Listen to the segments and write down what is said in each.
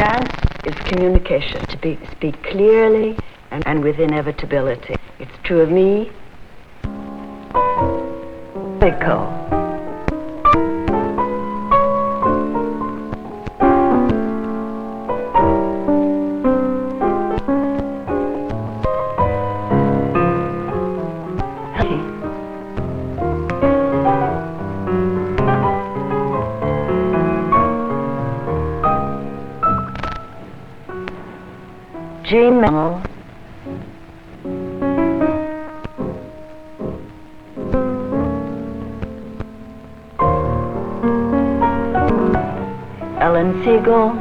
Dance is communication, to speak clearly and with inevitability. It's true of me. Echo. Gmail. Ellen Siegel.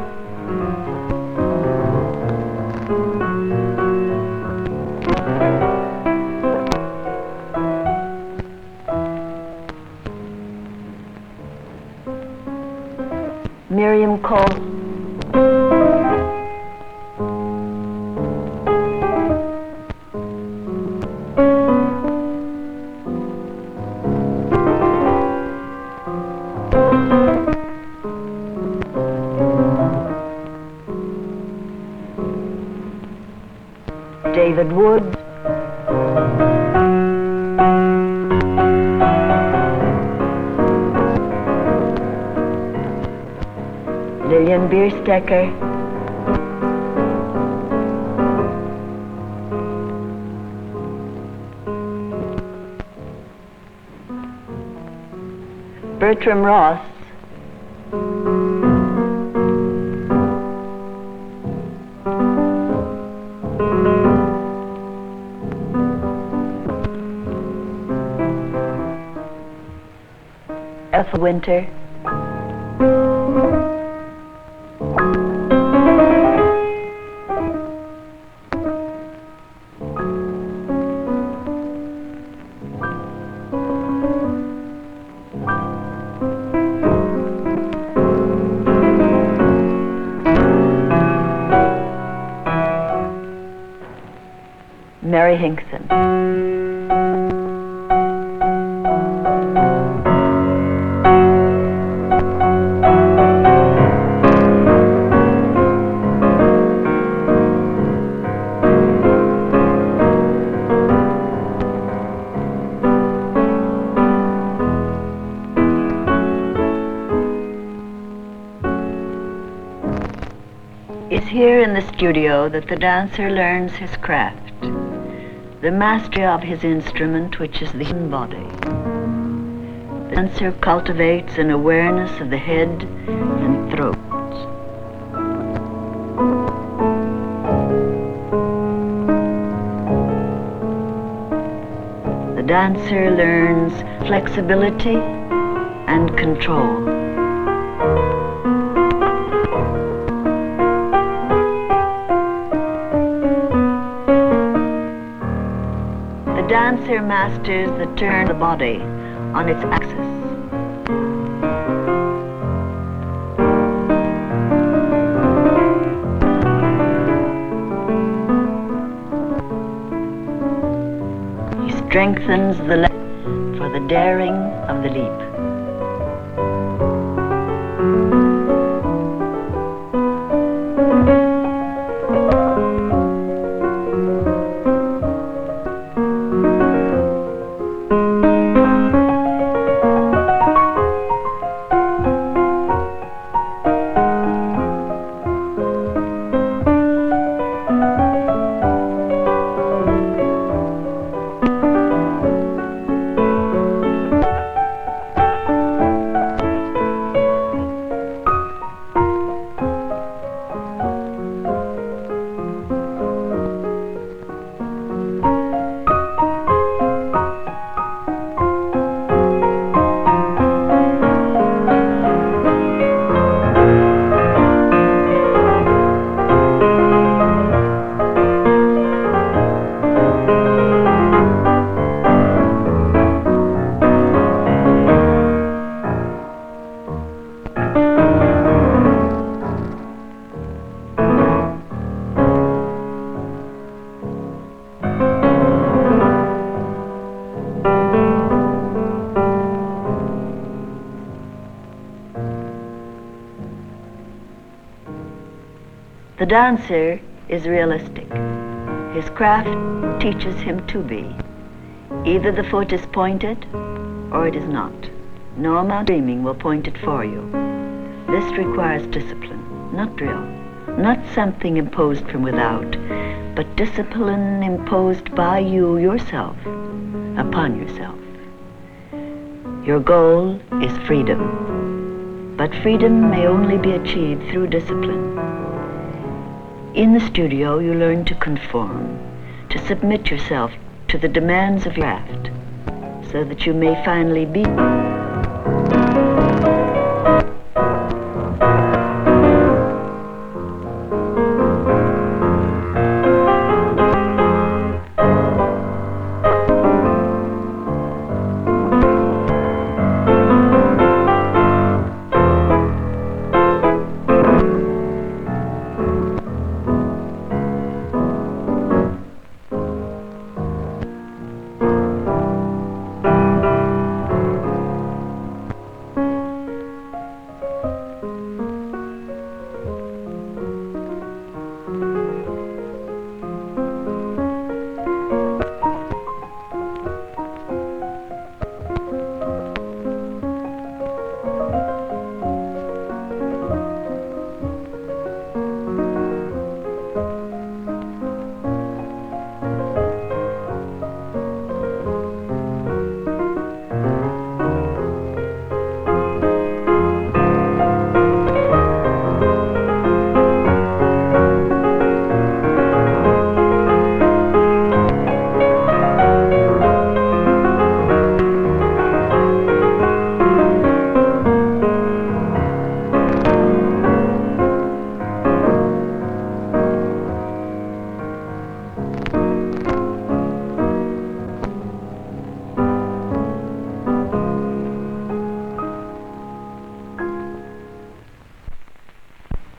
Miriam Cole. David Woods. Lillian Bierstecker. Bertram Ross. Ethel Winter. Mary Hinkson. It's here in the studio that the dancer learns his craft, the mastery of his instrument, which is the human body. The dancer cultivates an awareness of the head and throat. The dancer learns flexibility and control. The dancer masters the turn of the body on its axis. He strengthens the leg for the daring of the leap. The dancer is realistic. His craft teaches him to be. Either the foot is pointed or it is not. No amount of dreaming will point it for you. This requires discipline, not drill, not something imposed from without, but discipline imposed by you yourself upon yourself. Your goal is freedom, but freedom may only be achieved through discipline. In the studio, you learn to conform, to submit yourself to the demands of your craft, so that you may finally be.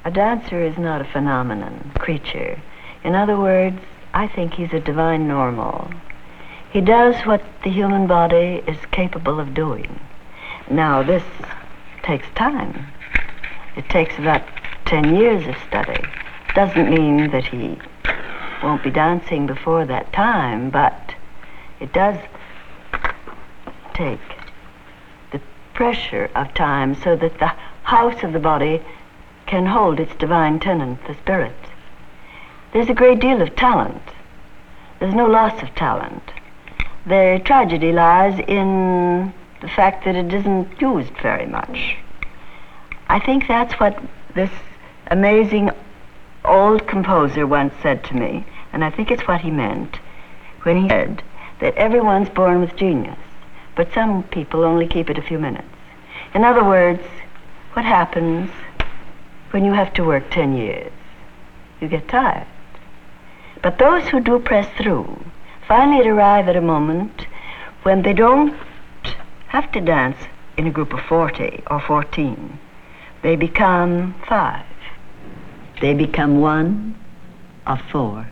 A dancer is not a phenomenon, creature. In other words, I think he's a divine normal. He does what the human body is capable of doing. Now, this takes time. It takes about 10 years of study. Doesn't mean that he won't be dancing before that time, but it does take the pressure of time so that the house of the body can hold its divine tenant, the spirit. There's a great deal of talent. There's no loss of talent. The tragedy lies in the fact that it isn't used very much. I think that's what this amazing old composer once said to me, and I think it's what he meant when he said that everyone's born with genius, but some people only keep it a few minutes. In other words, what happens when you have to work 10 years? You get tired. But those who do press through finally arrive at a moment when they don't have to dance in a group of 40 or 14. They become 5. They become one of 4.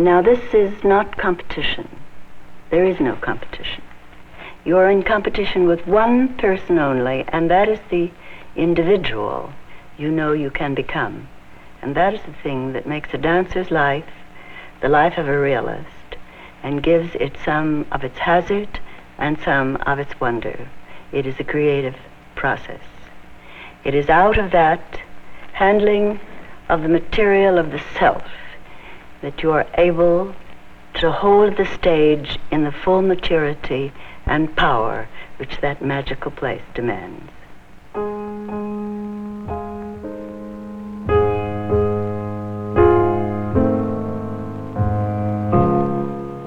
Now, this is not competition. There is no competition. You're in competition with one person only, and that is the individual you know you can become. And that is the thing that makes a dancer's life the life of a realist and gives it some of its hazard and some of its wonder. It is a creative process. It is out of that handling of the material of the self that you are able to hold the stage in the full maturity and power which that magical place demands.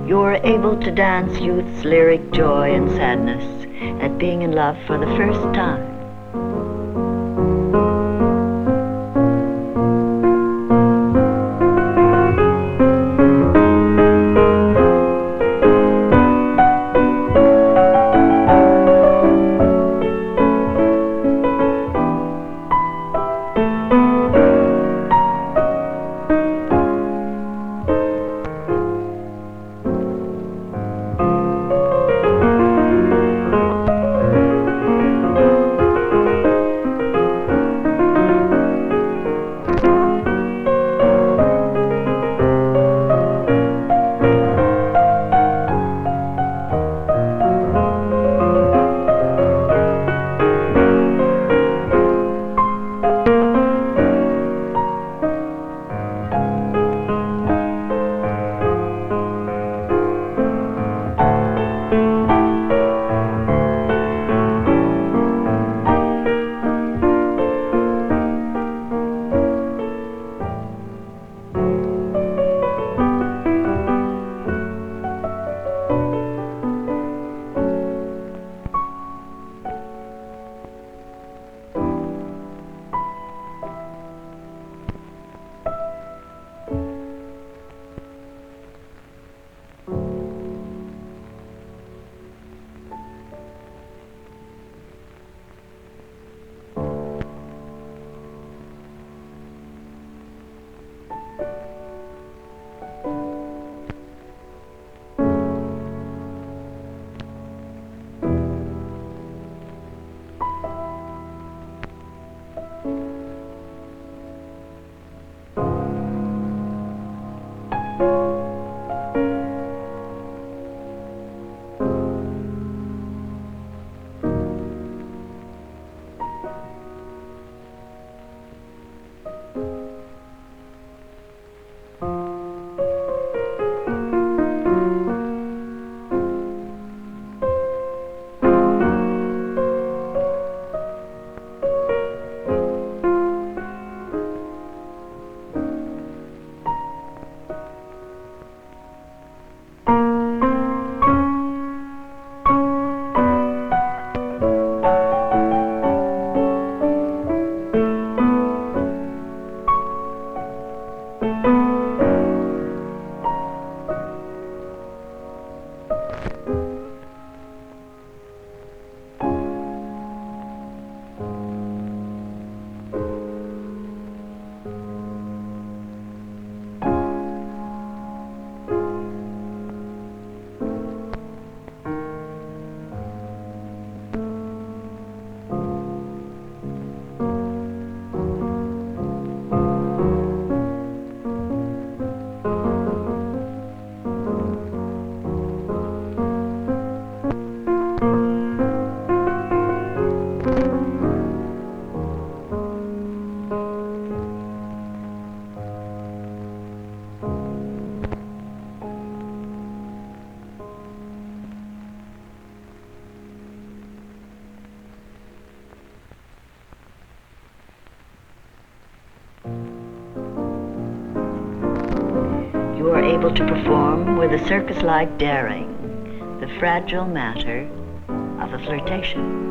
You are able to dance youth's lyric joy and sadness at being in love for the first time. You are able to perform with a circus-like daring the fragile matter of a flirtation.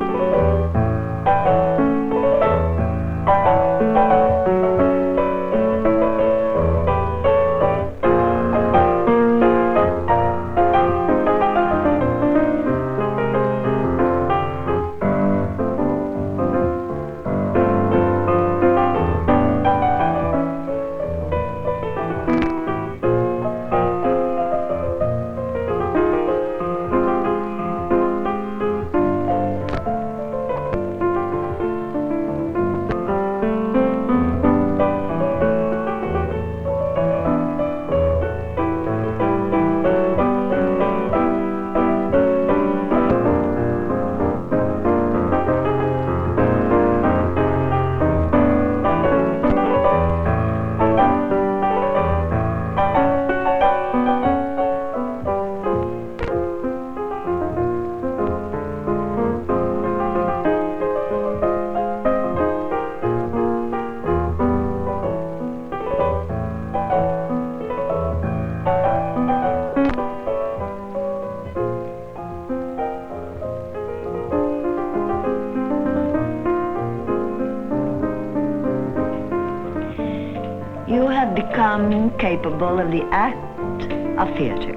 capable of the act of theater.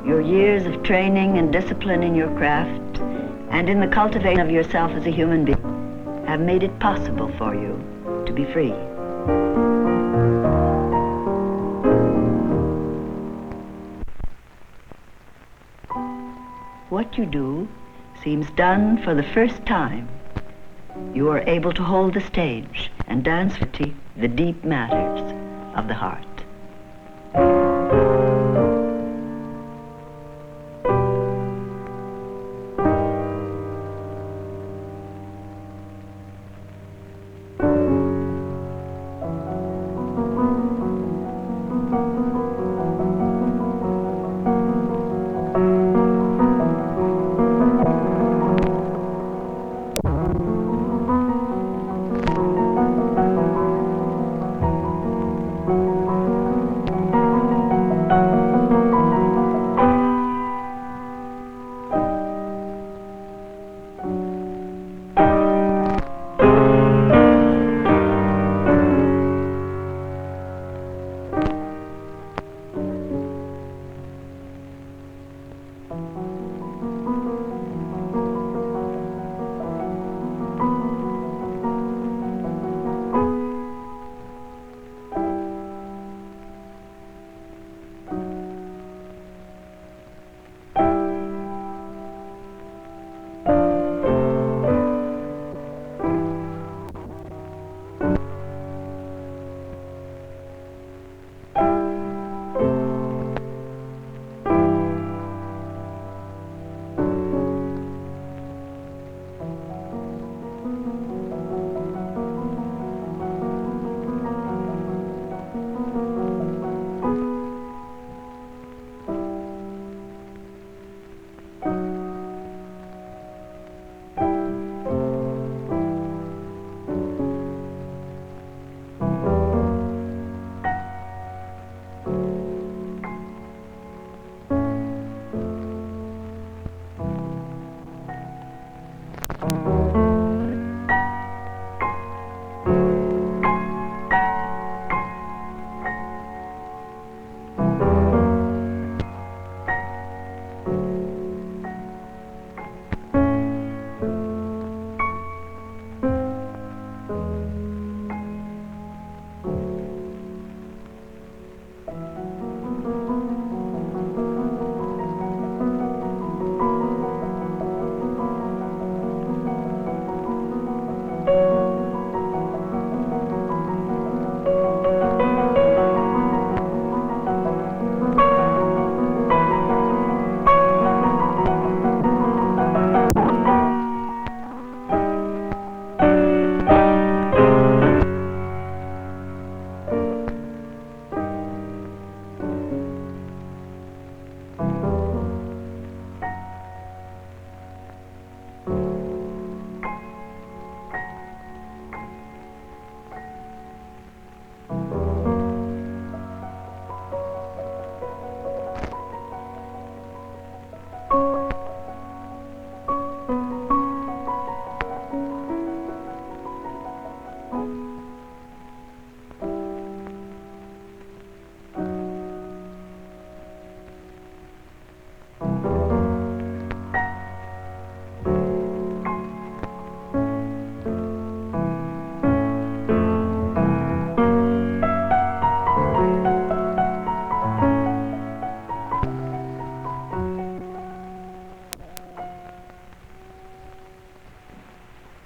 Your years of training and discipline in your craft and in the cultivation of yourself as a human being have made it possible for you to be free. What you do seems done for the first time. You are able to hold the stage and dance with the deep matters of the heart.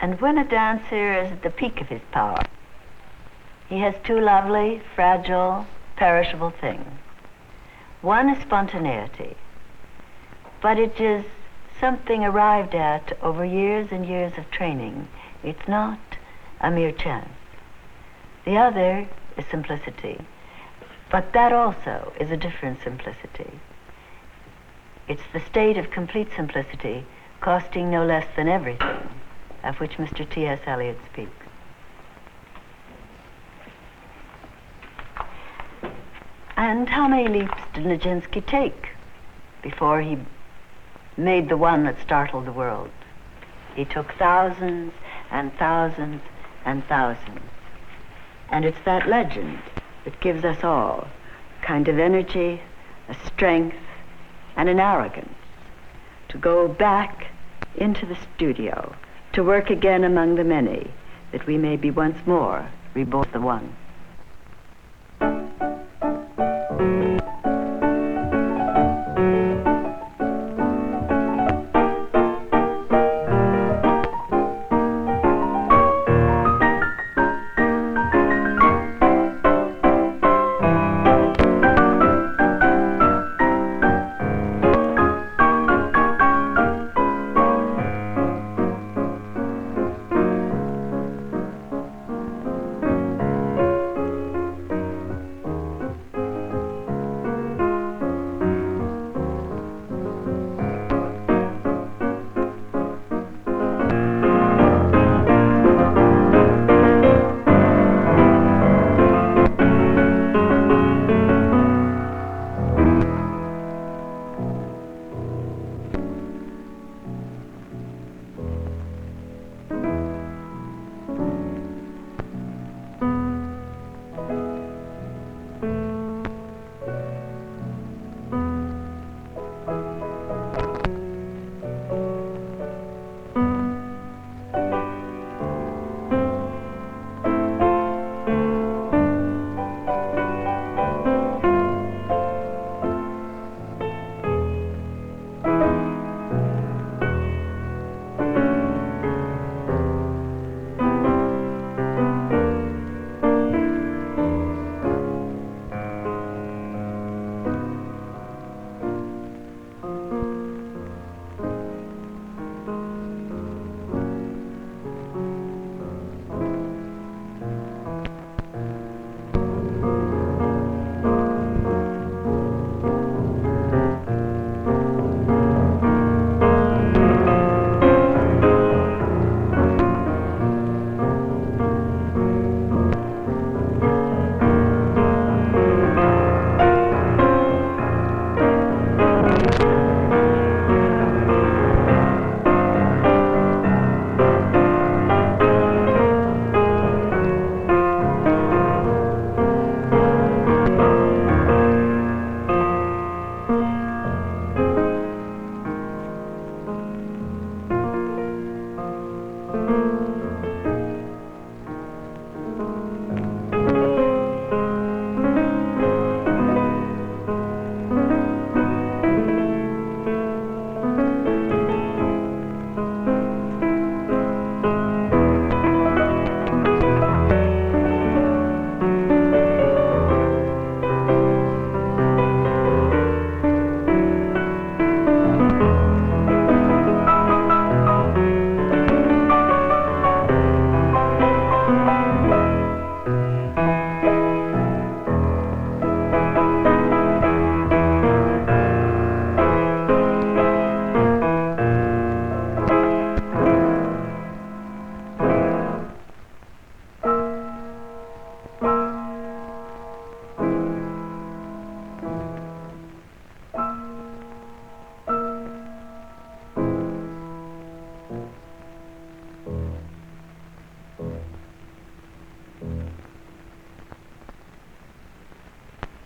And when a dancer is at the peak of his power, he has two lovely, fragile, perishable things. One is spontaneity, but it is something arrived at over years and years of training. It's not a mere chance. The other is simplicity, but that also is a different simplicity. It's the state of complete simplicity, costing no less than everything, of which Mr. T.S. Eliot speaks. And how many leaps did Nijinsky take before he made the one that startled the world? He took thousands and thousands and thousands. And it's that legend that gives us all a kind of energy, a strength, and an arrogance to go back into the studio, to work again among the many, that we may be once more reborn the one.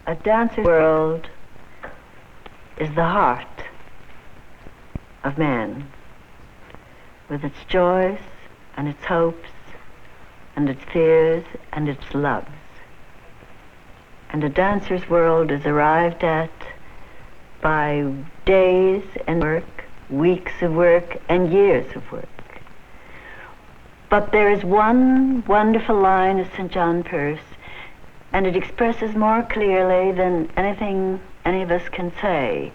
A dancer's world is the heart of man, with its joys and its hopes and its fears and its loves. And a dancer's world is arrived at by days and work, weeks of work, and years of work. But there is one wonderful line of St. John Peirce, and it expresses more clearly than anything any of us can say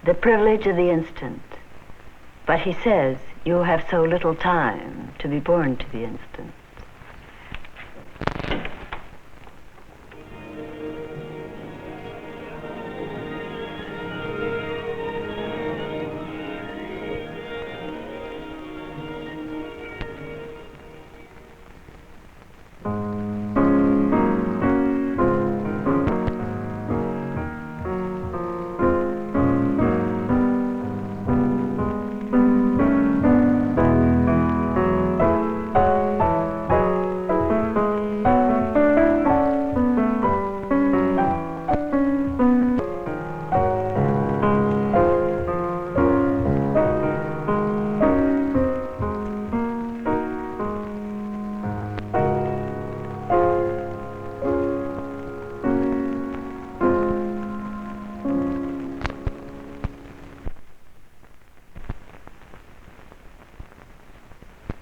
the privilege of the instant. But he says, you have so little time to be born to the instant.